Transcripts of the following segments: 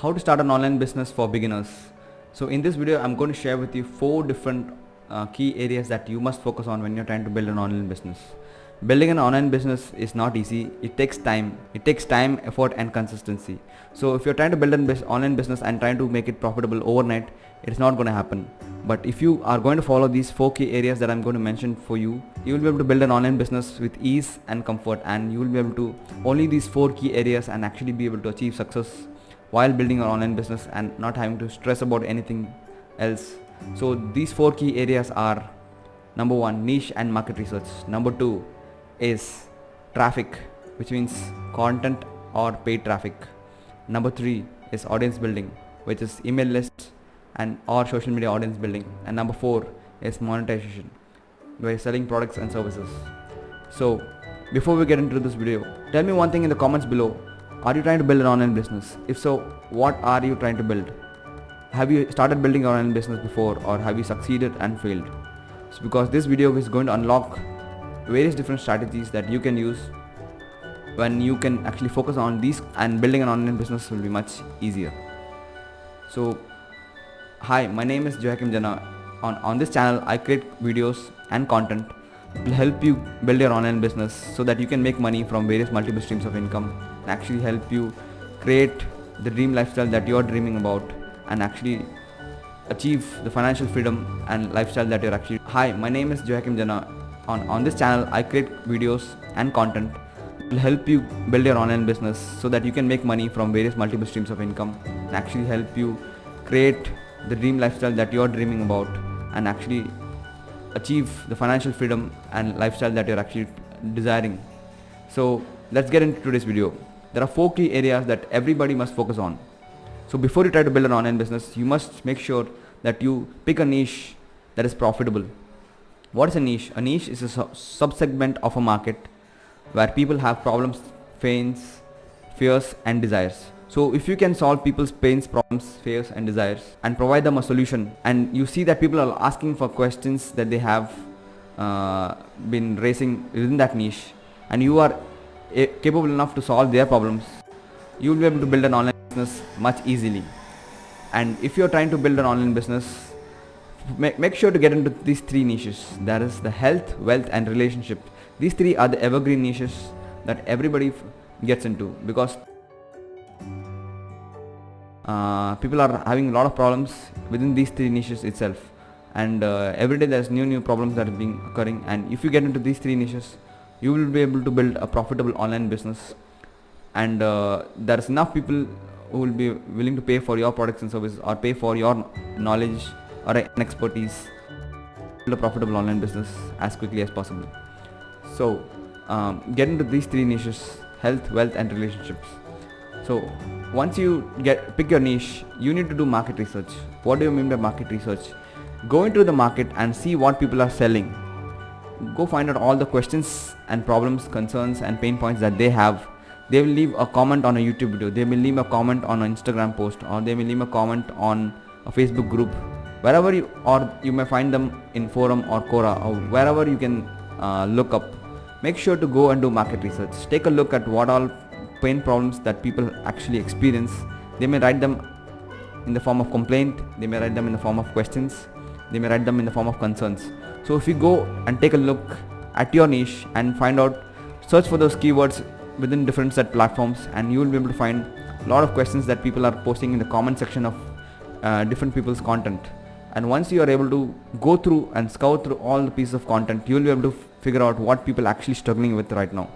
How to start an online business for beginners. So in this video I'm going to share with you 4 different key areas that you must focus on when you're trying to build an online business. Building an online business is not easy. It takes time, effort and consistency. So if you're trying to build an online business and trying to make it profitable overnight, it's not going to happen. But if you are going to follow these 4 key areas that I'm going to mention for you, you will be able to build an online business with ease and comfort, and you will be able to only these 4 key areas and actually be able to achieve success while building your online business and not having to stress about anything else. So these 4 key areas are: number 1, niche and market research. Number 2 is traffic, which means content or paid traffic. Number 3 is audience building, which is email lists and or social media audience building. And number 4 is monetization, where you're selling products and services. So before we get into this video, tell me one thing in the comments below. Are you trying to build an online business? If so, what are you trying to build? Have you started building your online business before, or have you succeeded and failed? So because this video is going to unlock various different strategies that you can use when you can actually focus on these, and building an online business will be much easier. So hi, my name is Jehoyakim Jena. On this channel I create videos and content that will help you build your online business so that you can make money from various multiple streams of income, and actually help you create the dream lifestyle that you are dreaming about, and actually achieve the financial freedom and lifestyle that you're actually. Hi, my name is Jehoyakim Jena. On this channel I create videos and content that will help you build your online business so that you can make money from various multiple streams of income, and actually help you create the dream lifestyle that you're dreaming about, and actually achieve the financial freedom and lifestyle that you're actually desiring. So let's get into today's video. There are 4 key areas that everybody must focus on. So before you try to build an online business, you must make sure that you pick a niche that is profitable. What is a niche? A niche is a sub-segment of a market where people have problems, pains, fears and desires. So if you can solve people's pains, problems, fears and desires and provide them a solution, and you see that people are asking for questions that they have been raising within that niche, and you are capable enough to solve their problems, you will be able to build an online business much easily. And if you are trying to build an online business, make sure to get into these 3 niches. That is the health, wealth and relationship. These 3 are the evergreen niches that everybody gets into, because people are having a lot of problems within these 3 niches itself, and every day there's new problems that are being occurring. And if you get into these 3 niches, you will be able to build a profitable online business, and there's enough people who will be willing to pay for your products and services, or pay for your knowledge or an expertise, build a profitable online business as quickly as possible. So get into these 3 niches: health, wealth and relationships. So once you pick your niche, you need to do market research. What do you mean by market research? Go into the market and see what people are selling. Go find out all the questions and problems, concerns and pain points that they have. They will leave a comment on a YouTube video, they will leave a comment on an Instagram post, or they will leave a comment on a Facebook group, wherever you may find them in forum or Quora, or wherever you can look up. Make sure to go and do market research. Take a look at what all pain problems that people actually experience. They may write them in the form of complaint, they may write them in the form of questions, they may write them in the form of concerns. So if you go and take a look at your niche and find out, search for those keywords within different set platforms, and you will be able to find a lot of questions that people are posting in the comment section of different people's content. And once you are able to go through and scout through all the pieces of content, you will be able to figure out what people are actually struggling with right now.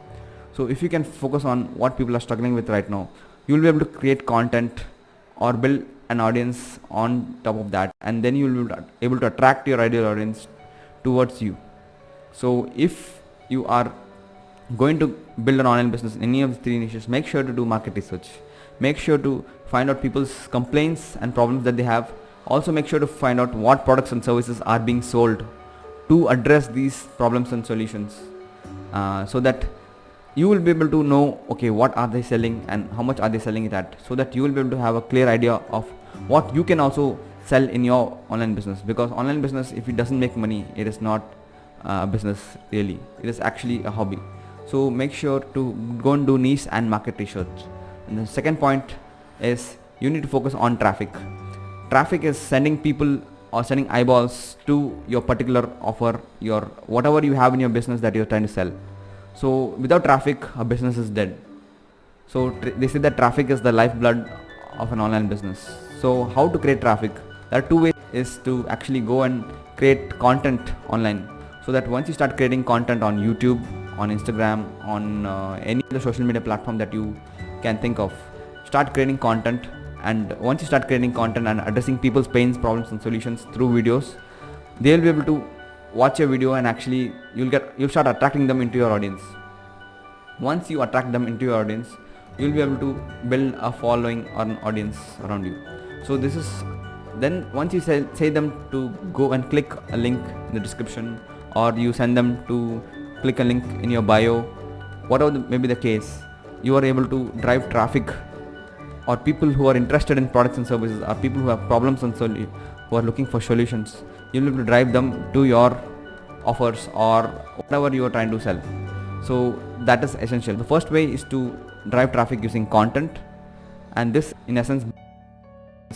So if you can focus on what people are struggling with right now, you will be able to create content or build an audience on top of that, and then you will be able to attract your ideal audience towards you. So if you are going to build an online business in any of the 3 niches, make sure to do market research. Make sure to find out people's complaints and problems that they have. Also make sure to find out what products and services are being sold to address these problems and solutions, so that you will be able to know, okay, what are they selling and how much are they selling it at, so that you will be able to have a clear idea of what you can also sell in your online business. Because online business, if it doesn't make money, it is not a business really, it is actually a hobby. So make sure to go and do niche and market research. And the second point is you need to focus on traffic. Traffic is sending people or sending eyeballs to your particular offer, your whatever you have in your business that you're trying to sell. So without traffic, a business is dead. So they say that traffic is the lifeblood of an online business. So how to create traffic? There are two ways, is to actually go and create content online, so that once you start creating content on YouTube, on Instagram, on any other social media platform that you can think of, start creating content. And once you start creating content and addressing people's pains, problems and solutions through videos, they'll be able to watch your video, and actually you'll start attracting them into your audience. Once you attract them into your audience, you'll be able to build a following or an audience around you. So this is, then once you say them to go and click a link in the description, or you send them to click a link in your bio, whatever may be the case, you are able to drive traffic, or people who are interested in products and services, or people who have problems and who are looking for solutions. You'll be able to drive them to your offers or whatever you are trying to sell. So that is essential. The first way is to drive traffic using content, and this in essence,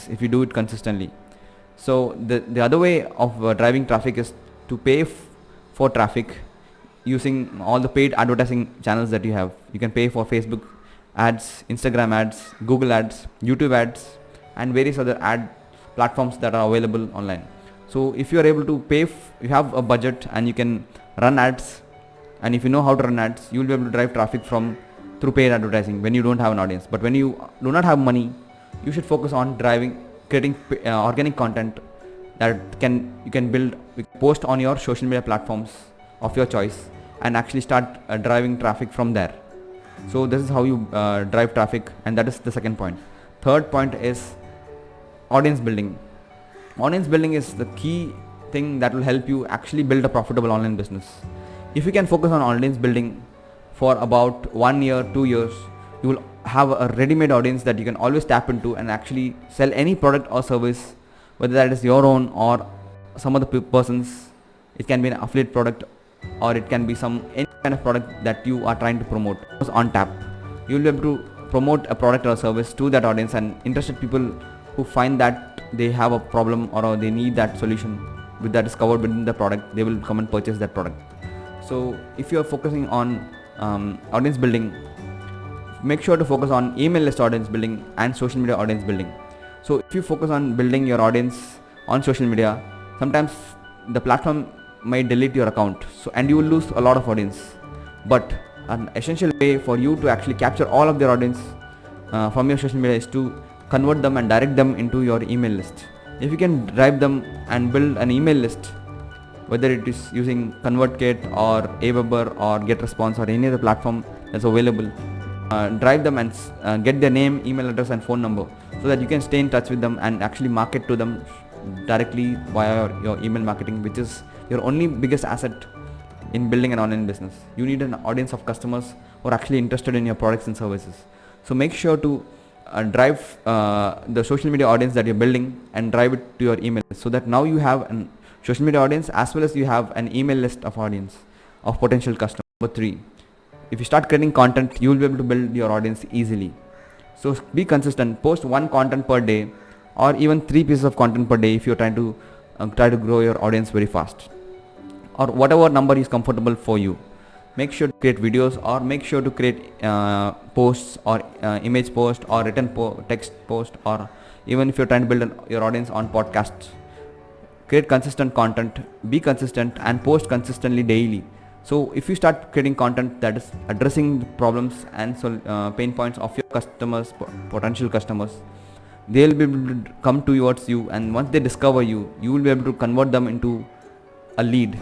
if you do it consistently. So the other way of driving traffic is to pay for traffic using all the paid advertising channels that you have. You can pay for Facebook ads, Instagram ads, Google ads, YouTube ads, and various other ad platforms that are available online. So if you are able to pay, you have a budget and you can run ads, and if you know how to run ads, you will be able to drive traffic through paid advertising when you don't have an audience. But when you do not have money, you should focus on creating organic content that you can build, post on your social media platforms of your choice, and actually start driving traffic from there. So this is how you drive traffic, and that is the second point. Third point is audience building. Audience building is the key thing that will help you actually build a profitable online business. If you can focus on audience building for about 1 year, 2 years, you will have a ready-made audience that you can always tap into and actually sell any product or service, whether that is your own or some other person's. It can be an affiliate product, or it can be any kind of product that you are trying to promote. On tap, you will be able to promote a product or a service to that audience, and interested people who find that they have a problem or they need that solution that is covered within the product, they will come and purchase that product. So if you are focusing on audience building, make sure to focus on email list audience building and social media audience building. So if you focus on building your audience on social media, sometimes the platform might delete your account, and you will lose a lot of audience. But an essential way for you to actually capture all of their audience from your social media is to convert them and direct them into your email list. If you can drive them and build an email list, whether it is using ConvertKit or Ebook or GetResponse or any other platform that's available, drive them and get their name, email address and phone number, so that you can stay in touch with them and actually market to them directly via your email marketing, which is your only biggest asset in building an online business. You need an audience of customers who are actually interested in your products and services. So make sure to drive the social media audience that you're building and drive it to your email list, so that now you have an social media audience as well as you have an email list of audience of potential customers. Number 3, if you start creating content, you will be able to build your audience easily. So be consistent. Post 1 content per day, or even 3 pieces of content per day if you're trying to grow your audience very fast, or whatever number is comfortable for you. Make sure to create videos, or make sure to create posts or image post or written text post, or even if you're trying to build your audience on podcasts. Create consistent content, be consistent and post consistently daily. So if you start creating content that is addressing the problems and pain points of your customers, potential customers, they'll be able to come towards you, and once they discover you, you will be able to convert them into a lead.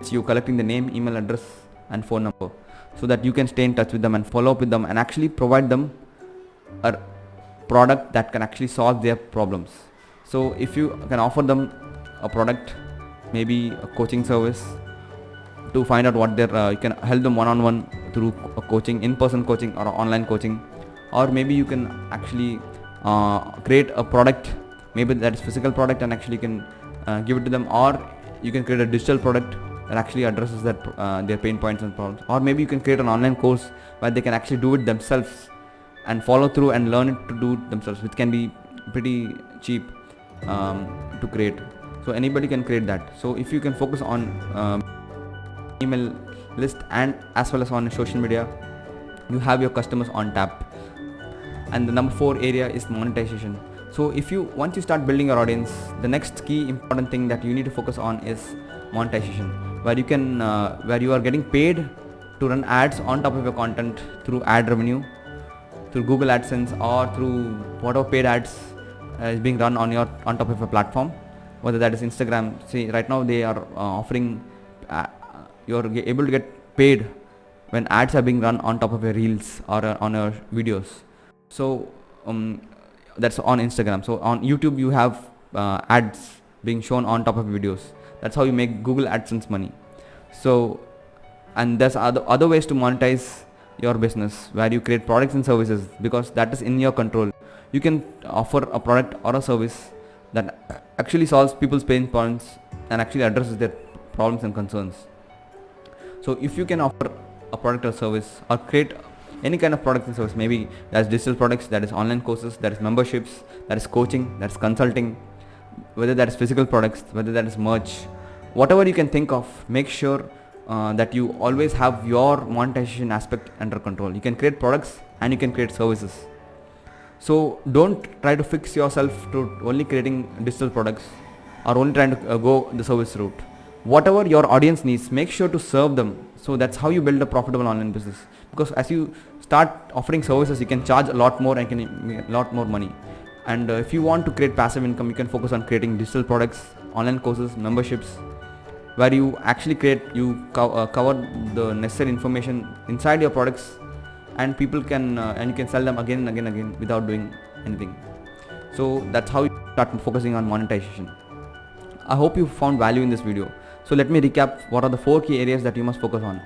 It's you collecting the name, email address and phone number, so that you can stay in touch with them and follow up with them and actually provide them a product that can actually solve their problems. So if you can offer them a product, maybe a coaching service, to find out what you can help them one-on-one through a coaching, in-person coaching or online coaching, or maybe you can actually create a product, maybe that is physical product, and actually you can give it to them, or you can create a digital product that actually addresses their pain points and problems, or maybe you can create an online course where they can actually do it themselves and follow through and learn it to do themselves, which can be pretty cheap to create. So anybody can create that. So if you can focus on email list and as well as on social media, you have your customers on tap. And the number 4 area is monetization. So once you start building your audience, the next key important thing that you need to focus on is monetization, where you are getting paid to run ads on top of your content through ad revenue, through Google AdSense, or through whatever paid ads is being run on top of your platform, whether that is Instagram. See, right now they are offering you're able to get paid when ads are being run on top of your reels or on your videos. So that's on Instagram. So on YouTube you have ads being shown on top of videos. That's how you make Google AdSense money. So, and there's other ways to monetize your business, where you create products and services, because that is in your control. You can offer a product or a service that actually solves people's pain points and actually addresses their problems and concerns. So if you can offer a product or service, or create any kind of product and service, maybe that's digital products, that is online courses, that is memberships, that is coaching, that's consulting, whether that is physical products, whether that is merch, whatever you can think of, make sure that you always have your monetization aspect under control. You can create products and you can create services. So don't try to fix yourself to only creating digital products or only trying to go the service route. Whatever your audience needs, make sure to serve them. So that's how you build a profitable online business, because as you start offering services, you can charge a lot more and can make a lot more money. And if you want to create passive income, you can focus on creating digital products, online courses, memberships, where you actually cover the necessary information inside your products, and people can and you can sell them again and again without doing anything. So that's how you start focusing on monetization. I hope you found value in this video. So let me recap what are the 4 key areas that you must focus on.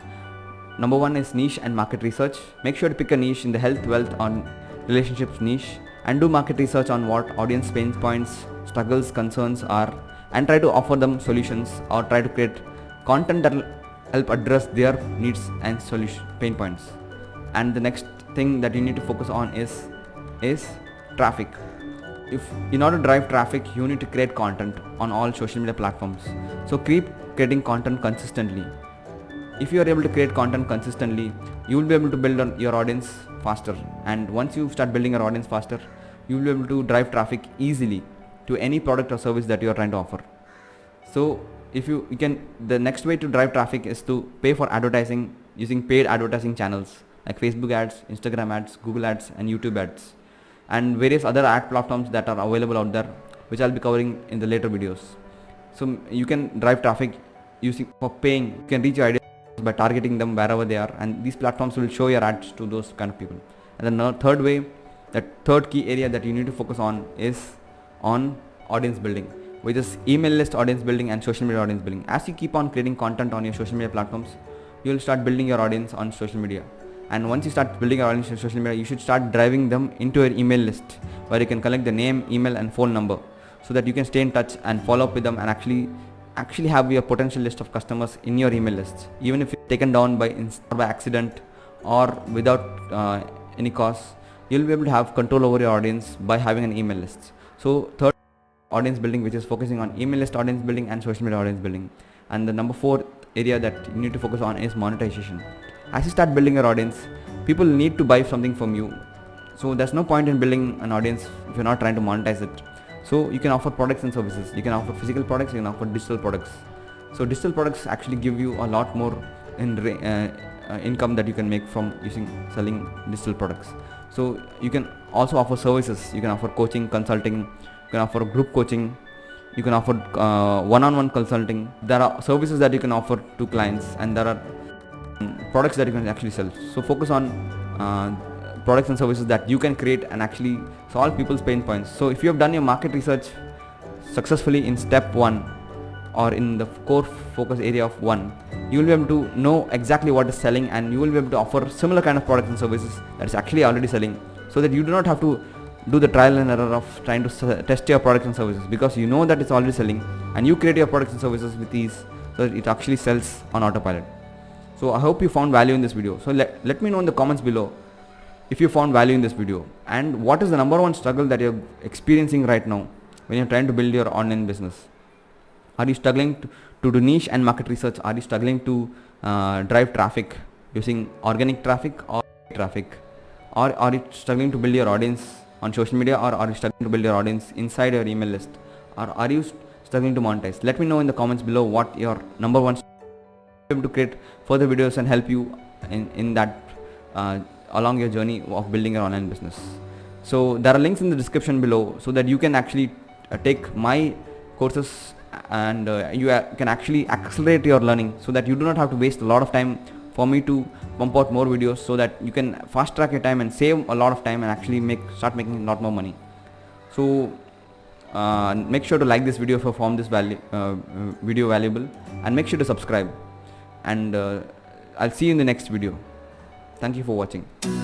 Number 1 is niche and market research. Make sure to pick a niche in the health, wealth, on relationships niche, and do market research on what audience pain points, struggles, concerns are, and try to offer them solutions, or try to create content that will help address their needs and pain points. And the next thing that you need to focus on is traffic. In order to drive traffic, you need to create content on all social media platforms. So keep creating content consistently. If you are able to create content consistently, you will be able to build your audience faster. And once you start building your audience faster, you will be able to drive traffic easily to any product or service that you are trying to offer. So the next way to drive traffic is to pay for advertising using paid advertising channels like Facebook ads, Instagram ads, Google ads, and YouTube ads, and various other ad platforms that are available out there, which I'll be covering in the later videos. So you can drive traffic for paying. You can reach your ideas by targeting them wherever they are, and these platforms will show your ads to those kind of people. And then the third key area that you need to focus on is on audience building, which is email list audience building and social media audience building. As you keep on creating content on your social media platforms, you will start building your audience on social media. And once you start building your audience on social media, you should start driving them into your email list, where you can collect the name, email, and phone number, so that you can stay in touch and follow up with them and actually have your potential list of customers in your email list, even if it's taken down by accident or without any cause. You'll be able to have control over your audience by having an email list. So third, audience building, which is focusing on email list audience building and social media audience building. And the number 4 area that you need to focus on is monetization. As you start building your audience, people need to buy something from you. So there's no point in building an audience if you're not trying to monetize it. So you can offer products and services. You can offer physical products, you can offer digital products. So digital products actually give you a lot more income that you can make from selling digital products. So you can also offer services. You can offer coaching, consulting, you can offer group coaching, you can offer one-on-one consulting. There are services that you can offer to clients, and there are products that you can actually sell. So focus on products and services that you can create and actually solve people's pain points. So if you have done your market research successfully in step 1 or in the core focus area of 1, you will be able to know exactly what is selling, and you will be able to offer similar kind of products and services that is actually already selling, so that you do not have to do the trial and error of trying to test your products and services, because you know that it's already selling, and you create your products and services with ease so that it actually sells on autopilot. So I hope you found value in this video. So let me know in the comments below if you found value in this video. And what is the number one struggle that you're experiencing right now when you're trying to build your online business? Are you struggling to do niche and market research? Are you struggling to drive traffic using organic traffic or traffic? Or are you struggling to build your audience on social media, or are you struggling to build your audience inside your email list? Or are you struggling to monetize? Let me know in the comments below what your number one struggle to create further videos and help you in that along your journey of building your online business. So there are links in the description below so that you can actually take my courses and you can actually accelerate your learning, so that you do not have to waste a lot of time for me to pump out more videos, so that you can fast track your time and save a lot of time and actually start making a lot more money. So make sure to like this video if you found this video valuable, and make sure to subscribe, and I'll see you in the next video. Thank you for watching.